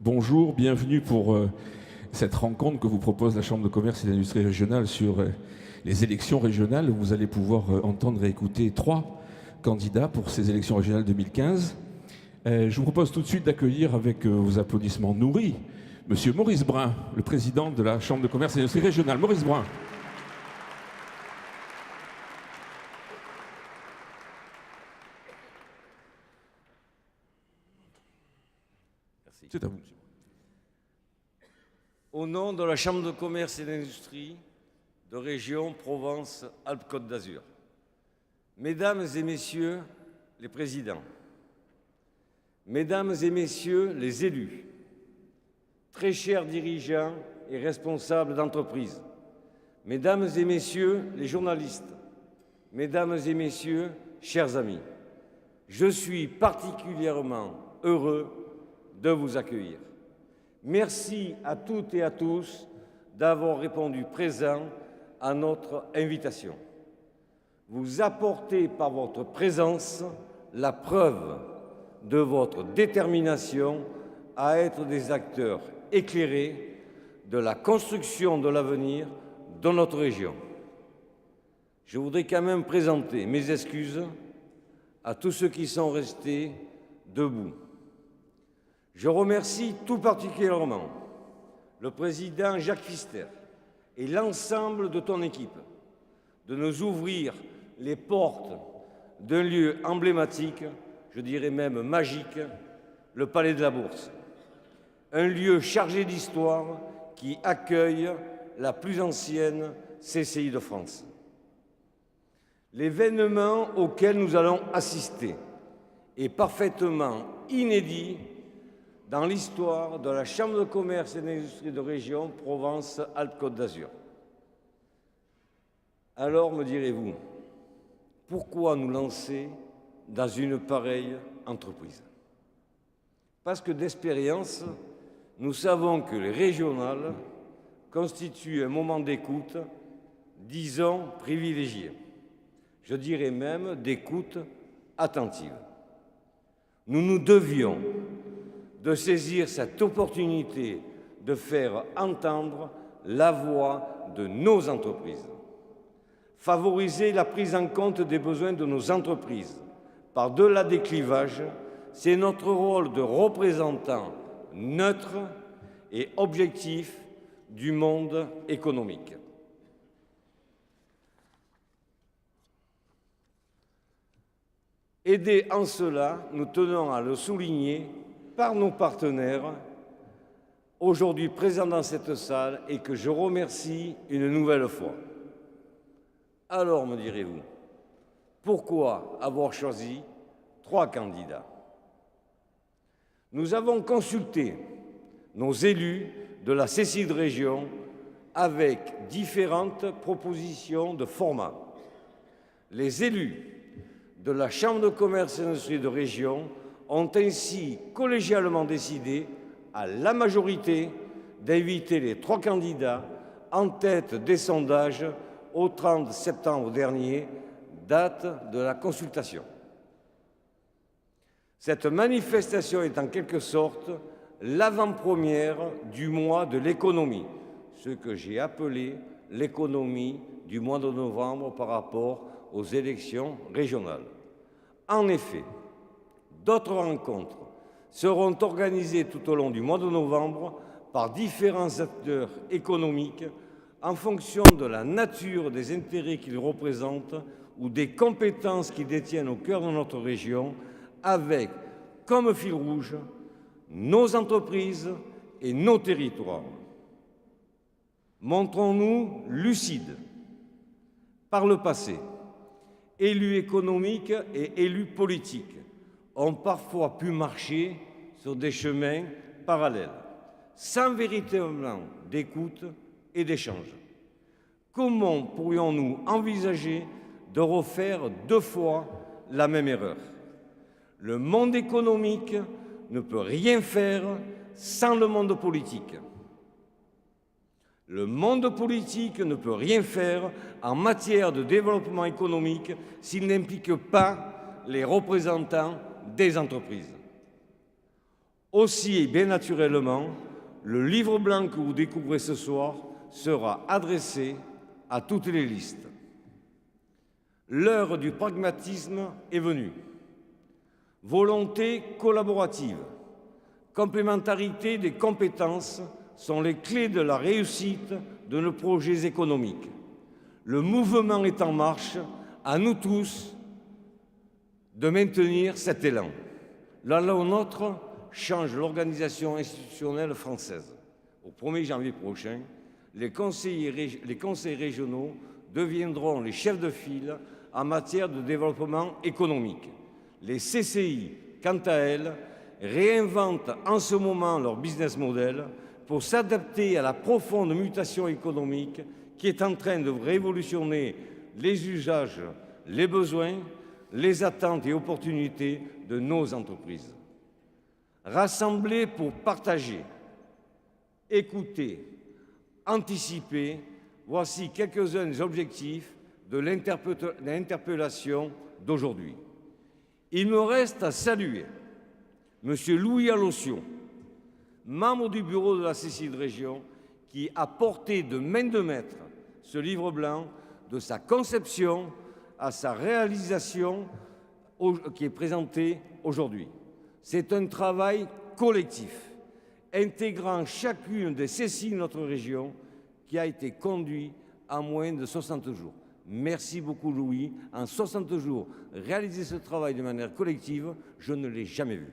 Bonjour, bienvenue pour cette rencontre que vous propose la Chambre de commerce et d'industrie régionale sur les élections régionales. Vous allez pouvoir entendre et écouter 3 candidats pour ces élections régionales 2015. Je vous propose tout de suite d'accueillir avec vos applaudissements nourris Monsieur Maurice Brun, le président de la Chambre de commerce et d'industrie régionale. Maurice Brun. Merci. C'est à vous. Au nom de la Chambre de commerce et d'industrie de région Provence-Alpes-Côte d'Azur, Mesdames et Messieurs les présidents, Mesdames et Messieurs les élus, très chers dirigeants et responsables d'entreprise, Mesdames et Messieurs les journalistes, Mesdames et Messieurs, chers amis, je suis particulièrement heureux de vous accueillir. Merci à toutes et à tous d'avoir répondu présent à notre invitation. Vous apportez par votre présence la preuve de votre détermination à être des acteurs éclairés de la construction de l'avenir de notre région. Je voudrais quand même présenter mes excuses à tous ceux qui sont restés debout. Je remercie tout particulièrement le président Jacques Pfister et l'ensemble de ton équipe de nous ouvrir les portes d'un lieu emblématique, je dirais même magique, le Palais de la Bourse. Un lieu chargé d'histoire qui accueille la plus ancienne CCI de France. L'événement auquel nous allons assister est parfaitement inédit dans l'histoire de la Chambre de commerce et d'industrie de région Provence-Alpes-Côte d'Azur. Alors, me direz-vous, pourquoi nous lancer dans une pareille entreprise? Parce que d'expérience, nous savons que les régionales constituent un moment d'écoute, disons, privilégié. Je dirais même d'écoute attentive. Nous nous devions de saisir cette opportunité de faire entendre la voix de nos entreprises. Favoriser la prise en compte des besoins de nos entreprises par-delà des clivages, c'est notre rôle de représentant neutre et objectif du monde économique. Aidés en cela, nous tenons à le souligner, par nos partenaires, aujourd'hui présents dans cette salle et que je remercie une nouvelle fois. Alors, me direz-vous, pourquoi avoir choisi 3 candidats? Nous avons consulté nos élus de la CCI de région avec différentes propositions de format. Les élus de la Chambre de commerce et d'industrie de région ont ainsi collégialement décidé, à la majorité, d'inviter les 3 candidats en tête des sondages au 30 septembre dernier, date de la consultation. Cette manifestation est en quelque sorte l'avant-première du mois de l'économie, ce que j'ai appelé l'économie du mois de novembre par rapport aux élections régionales. En effet, d'autres rencontres seront organisées tout au long du mois de novembre par différents acteurs économiques en fonction de la nature des intérêts qu'ils représentent ou des compétences qu'ils détiennent au cœur de notre région, avec comme fil rouge nos entreprises et nos territoires. Montrons-nous lucides. Par le passé, élus économiques et élus politiques ont parfois pu marcher sur des chemins parallèles, sans véritablement d'écoute et d'échange. Comment pourrions-nous envisager de refaire 2 fois la même erreur? Le monde économique ne peut rien faire sans le monde politique. Le monde politique ne peut rien faire en matière de développement économique s'il n'implique pas les représentants des entreprises. Aussi et bien naturellement, le livre blanc que vous découvrez ce soir sera adressé à toutes les listes. L'heure du pragmatisme est venue. Volonté collaborative, complémentarité des compétences sont les clés de la réussite de nos projets économiques. Le mouvement est en marche, à nous tous de maintenir cet élan. La loi NOTRe change l'organisation institutionnelle française. Au 1er janvier prochain, les conseils régionaux deviendront les chefs de file en matière de développement économique. Les CCI, quant à elles, réinventent en ce moment leur business model pour s'adapter à la profonde mutation économique qui est en train de révolutionner les usages, les besoins, les attentes et opportunités de nos entreprises. Rassembler pour partager, écouter, anticiper, voici quelques-uns des objectifs de l'interpellation d'aujourd'hui. Il me reste à saluer M. Louis Alossio, membre du bureau de la CCI de région, qui a porté de main de maître ce livre blanc de sa conception à sa réalisation qui est présenté aujourd'hui. C'est un travail collectif, intégrant chacune des CCI de notre région, qui a été conduit en moins de 60 jours. Merci beaucoup Louis. En 60 jours, réaliser ce travail de manière collective, je ne l'ai jamais vu.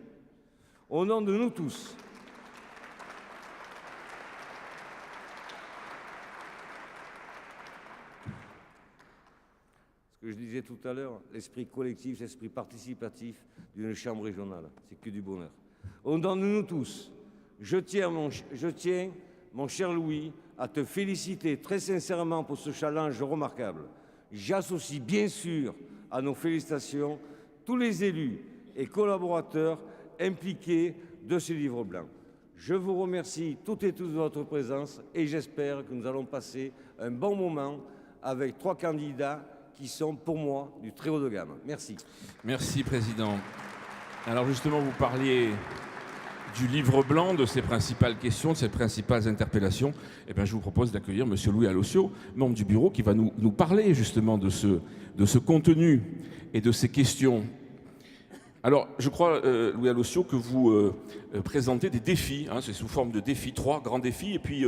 Au nom de nous tous, ce que je disais tout à l'heure, l'esprit collectif, l'esprit participatif d'une chambre régionale, c'est que du bonheur. Au nom de nous tous, je tiens, mon cher Louis, à te féliciter très sincèrement pour ce challenge remarquable. J'associe bien sûr à nos félicitations tous les élus et collaborateurs impliqués de ce livre blanc. Je vous remercie toutes et tous de votre présence et j'espère que nous allons passer un bon moment avec 3 candidats qui sont pour moi du très haut de gamme. Merci. Merci, Président. Alors justement, vous parliez du livre blanc, de ses principales questions, de ses principales interpellations. Eh bien, je vous propose d'accueillir M. Louis Alossio, membre du bureau, qui va nous parler justement de ce contenu et de ces questions. Alors, je crois, Louis Alossio, que vous présentez des défis, hein, c'est sous forme de défis, 3 grands défis, et puis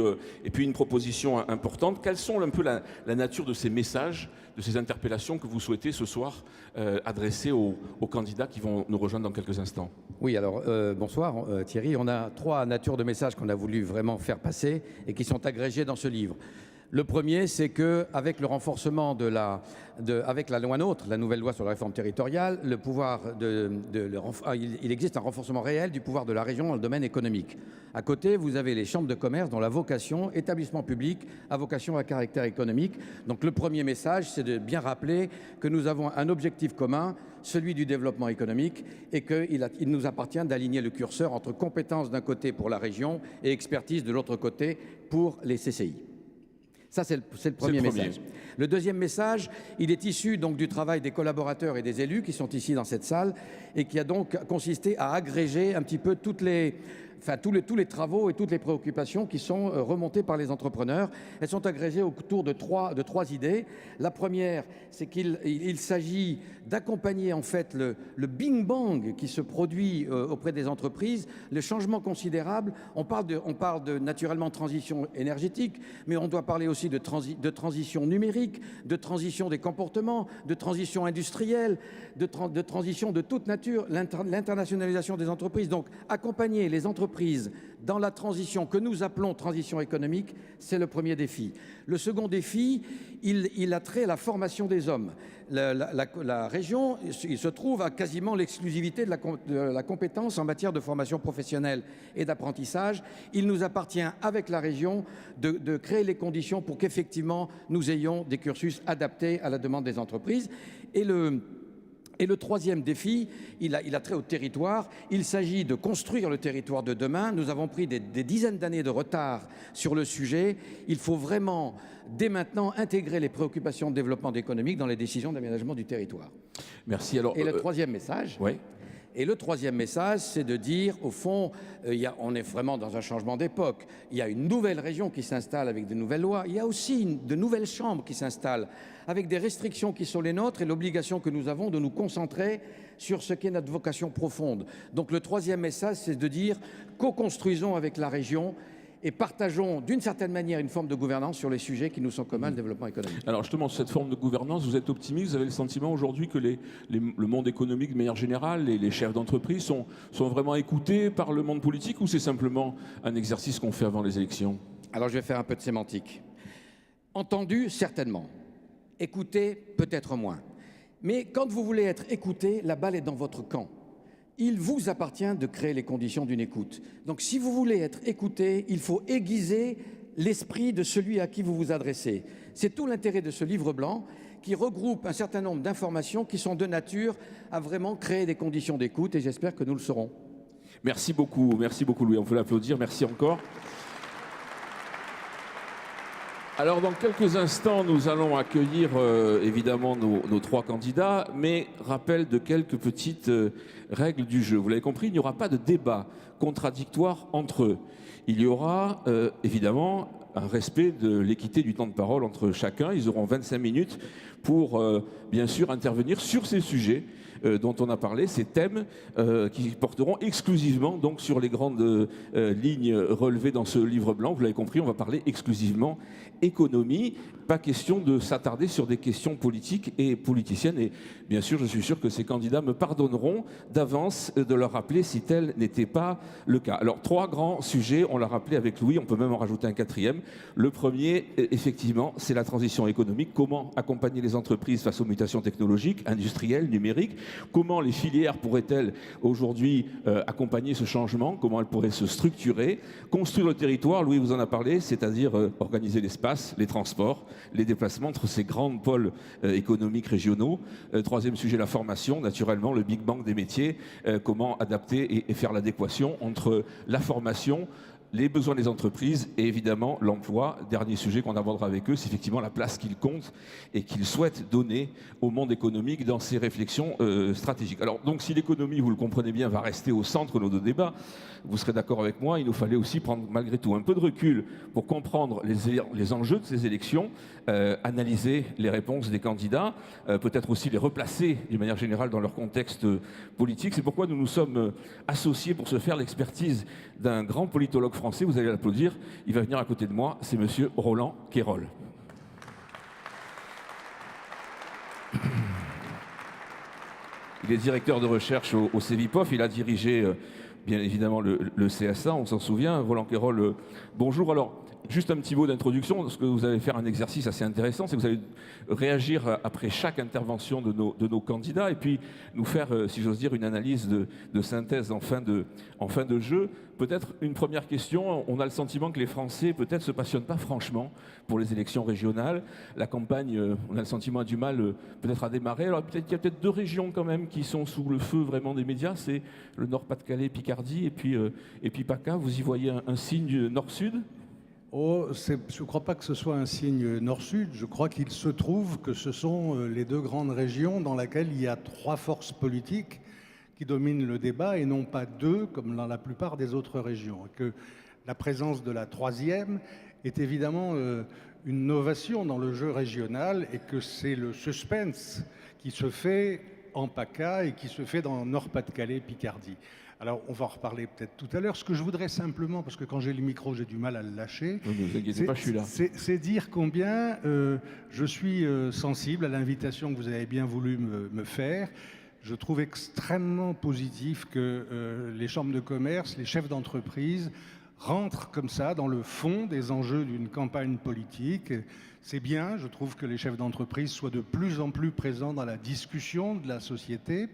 une proposition importante. Quelles sont un peu la nature de ces messages, de ces interpellations que vous souhaitez ce soir adresser aux candidats qui vont nous rejoindre dans quelques instants? Oui, alors bonsoir Thierry. On a 3 natures de messages qu'on a voulu vraiment faire passer et qui sont agrégés dans ce livre. Le premier, c'est qu'avec le renforcement avec la loi NOTRe, la nouvelle loi sur la réforme territoriale, il existe un renforcement réel du pouvoir de la région dans le domaine économique. À côté, vous avez les chambres de commerce dont la vocation, établissement public, a vocation à caractère économique. Donc le premier message, c'est de bien rappeler que nous avons un objectif commun, celui du développement économique, et qu'il nous appartient d'aligner le curseur entre compétences d'un côté pour la région et expertise de l'autre côté pour les CCI. Ça, c'est le premier message. Le deuxième message, il est issu donc du travail des collaborateurs et des élus qui sont ici dans cette salle et qui a donc consisté à agréger un petit peu tous les travaux et toutes les préoccupations qui sont remontées par les entrepreneurs. Elles sont agrégées autour de trois idées. La première, c'est qu'il s'agit d'accompagner en fait le bing-bang qui se produit auprès des entreprises, le changement considérable. On parle de naturellement transition énergétique, mais on doit parler aussi de transition numérique, de transition des comportements, de transition industrielle, de transition de toute nature, l'internationalisation des entreprises. Donc accompagner les entreprises dans la transition que nous appelons transition économique, c'est le premier défi. Le second défi, il a trait à la formation des hommes. La région, il se trouve à quasiment l'exclusivité de la compétence en matière de formation professionnelle et d'apprentissage. Il nous appartient, avec la région, de créer les conditions pour qu'effectivement nous ayons des cursus adaptés à la demande des entreprises. Et le troisième défi, il a trait au territoire. Il s'agit de construire le territoire de demain. Nous avons pris des dizaines d'années de retard sur le sujet. Il faut vraiment, dès maintenant, intégrer les préoccupations de développement économique dans les décisions d'aménagement du territoire. Merci. Alors, et le troisième message, oui. Et le troisième message, c'est de dire, au fond, on est vraiment dans un changement d'époque. Il y a une nouvelle région qui s'installe avec de nouvelles lois. Il y a aussi de nouvelles chambres qui s'installent avec des restrictions qui sont les nôtres et l'obligation que nous avons de nous concentrer sur ce qu'est notre vocation profonde. Donc le troisième message, c'est de dire co-construisons avec la région et partageons d'une certaine manière une forme de gouvernance sur les sujets qui nous sont communs, le développement économique. Alors justement, cette forme de gouvernance, vous êtes optimiste, vous avez le sentiment aujourd'hui que le monde économique de manière générale, les chefs d'entreprise sont vraiment écoutés par le monde politique, ou c'est simplement un exercice qu'on fait avant les élections? Alors je vais faire un peu de sémantique. Entendu, certainement. Écouté, peut-être moins. Mais quand vous voulez être écouté, la balle est dans votre camp. Il vous appartient de créer les conditions d'une écoute. Donc si vous voulez être écouté, il faut aiguiser l'esprit de celui à qui vous vous adressez. C'est tout l'intérêt de ce livre blanc qui regroupe un certain nombre d'informations qui sont de nature à vraiment créer des conditions d'écoute, et j'espère que nous le serons. Merci beaucoup Louis, on peut l'applaudir, merci encore. Alors dans quelques instants, nous allons accueillir évidemment nos trois candidats, mais rappel de quelques petites règles du jeu. Vous l'avez compris, il n'y aura pas de débat contradictoire entre eux. Il y aura évidemment un respect de l'équité du temps de parole entre chacun. Ils auront 25 minutes pour bien sûr intervenir sur ces sujets dont on a parlé, ces thèmes qui porteront exclusivement donc sur les grandes lignes relevées dans ce livre blanc. Vous l'avez compris, on va parler exclusivement économie. Pas question de s'attarder sur des questions politiques et politiciennes. Et bien sûr, je suis sûr que ces candidats me pardonneront d'avance de leur rappeler si tel n'était pas le cas. Alors, trois grands sujets, on l'a rappelé avec Louis, on peut même en rajouter un quatrième. Le premier, effectivement, c'est la transition économique. Comment accompagner les entreprises face aux mutations technologiques, industrielles, numériques? Comment les filières pourraient-elles aujourd'hui accompagner ce changement? Comment elles pourraient se structurer? Construire le territoire, Louis vous en a parlé, c'est-à-dire organiser l'espace, les transports, les déplacements entre ces grands pôles économiques régionaux. Troisième sujet, la formation, naturellement, le Big Bang des métiers. Comment adapter et faire l'adéquation entre la formation, les besoins des entreprises et évidemment l'emploi. Dernier sujet qu'on abordera avec eux, c'est effectivement la place qu'ils comptent et qu'ils souhaitent donner au monde économique dans ces réflexions stratégiques. Alors donc si l'économie, vous le comprenez bien, va rester au centre de nos débats, vous serez d'accord avec moi, il nous fallait aussi prendre malgré tout un peu de recul pour comprendre les enjeux de ces élections, analyser les réponses des candidats, peut-être aussi les replacer d'une manière générale dans leur contexte politique. C'est pourquoi nous nous sommes associés pour se faire l'expertise d'un grand politologue français, vous allez l'applaudir, il va venir à côté de moi, c'est monsieur Roland Quérol. Il est directeur de recherche au CEVIPOF, il a dirigé bien évidemment le CSA, on s'en souvient. Roland Quérol, bonjour. Alors, juste un petit mot d'introduction, parce que vous allez faire un exercice assez intéressant, c'est que vous allez réagir après chaque intervention de nos candidats et puis nous faire, si j'ose dire, une analyse de synthèse en fin de jeu. Peut-être une première question, on a le sentiment que les Français peut-être se passionnent pas franchement pour les élections régionales. La campagne, on a le sentiment, a du mal peut-être à démarrer. Alors peut-être qu'il y a peut-être deux régions quand même qui sont sous le feu vraiment des médias, c'est le Nord-Pas-de-Calais, Picardie et puis PACA. Vous y voyez un signe Nord-Sud ? Oh, je ne crois pas que ce soit un signe nord-sud. Je crois qu'il se trouve que ce sont les deux grandes régions dans lesquelles il y a trois forces politiques qui dominent le débat et non pas deux comme dans la plupart des autres régions. Et que la présence de la troisième est évidemment une novation dans le jeu régional et que c'est le suspense qui se fait en PACA et qui se fait dans Nord-Pas-de-Calais, Picardie. Alors, on va en reparler peut-être tout à l'heure. Ce que je voudrais simplement, parce que quand j'ai le micro, j'ai du mal à le lâcher, ne vous inquiétez pas, je suis là. C'est dire combien je suis sensible à l'invitation que vous avez bien voulu me faire. Je trouve extrêmement positif que les chambres de commerce, les chefs d'entreprise rentrent comme ça dans le fond des enjeux d'une campagne politique. C'est bien, je trouve que les chefs d'entreprise soient de plus en plus présents dans la discussion de la société.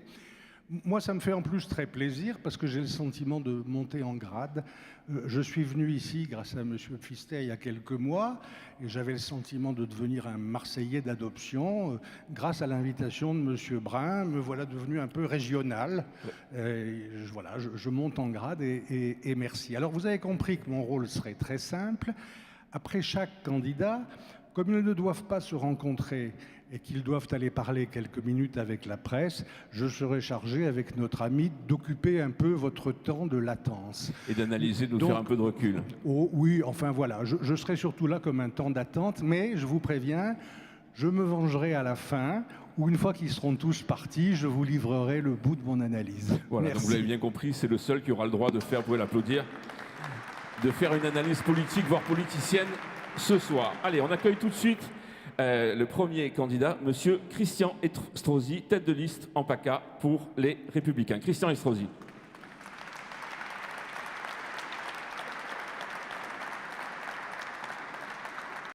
Moi, ça me fait en plus très plaisir parce que j'ai le sentiment de monter en grade. Je suis venu ici grâce à M. Pfister il y a quelques mois et j'avais le sentiment de devenir un Marseillais d'adoption. Grâce à l'invitation de M. Brun, me voilà devenu un peu régional. Voilà, je monte en grade et merci. Alors, vous avez compris que mon rôle serait très simple. Après chaque candidat, Comme ils ne doivent pas se rencontrer et qu'ils doivent aller parler quelques minutes avec la presse, je serai chargé avec notre ami d'occuper un peu votre temps de latence. Et d'analyser, de nous Donc, faire un peu de recul. Oh, oui, enfin voilà, je serai surtout là comme un temps d'attente, mais je vous préviens, je me vengerai à la fin, ou une fois qu'ils seront tous partis, je vous livrerai le bout de mon analyse. Voilà, donc Merci. vous l'avez bien compris, c'est le seul qui aura le droit de faire, vous pouvez l'applaudir, de faire une analyse politique, voire politicienne, ce soir. Allez, on accueille tout de suite le premier candidat, Monsieur Christian Estrosi, tête de liste en PACA pour les Républicains. Christian Estrosi.